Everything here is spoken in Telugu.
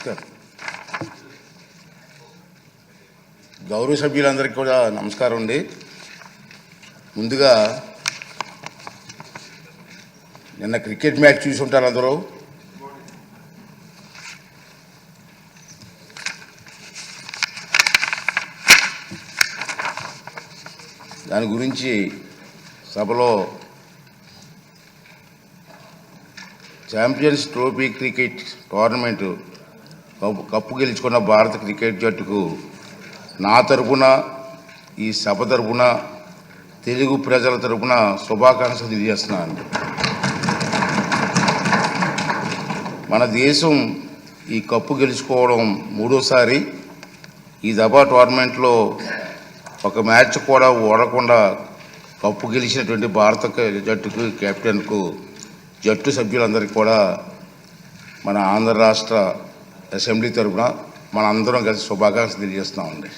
నమస్కారం. గౌరవ సభ్యులందరికీ కూడా నమస్కారం అండి. ముందుగా నిన్న క్రికెట్ మ్యాచ్ చూసి ఉంటారు అందరూ. దాని గురించి సభలో champions trophy cricket tournament cup గెలుచుకున్న భారత క్రికెట్ జట్టుకు నా తరపున, ఈ సభ తరపున, తెలుగు ప్రజల తరపున శుభాకాంక్షలు తెలియజేస్తున్నాను. మన దేశం ఈ కప్పు గెలుచుకోవడం మూడోసారి. ఈ దఫా టోర్నమెంట్లో ఒక మ్యాచ్ కూడా ఓడకుండా కప్పు గెలిచినటువంటి భారత జట్టుకు, కెప్టెన్కు, జట్టు సభ్యులందరికీ కూడా మన ఆంధ్ర రాష్ట్ర అసెంబ్లీ తరఫున మన అందరం కలిసి శుభాకాంక్షలు తెలియజేస్తున్నామండి.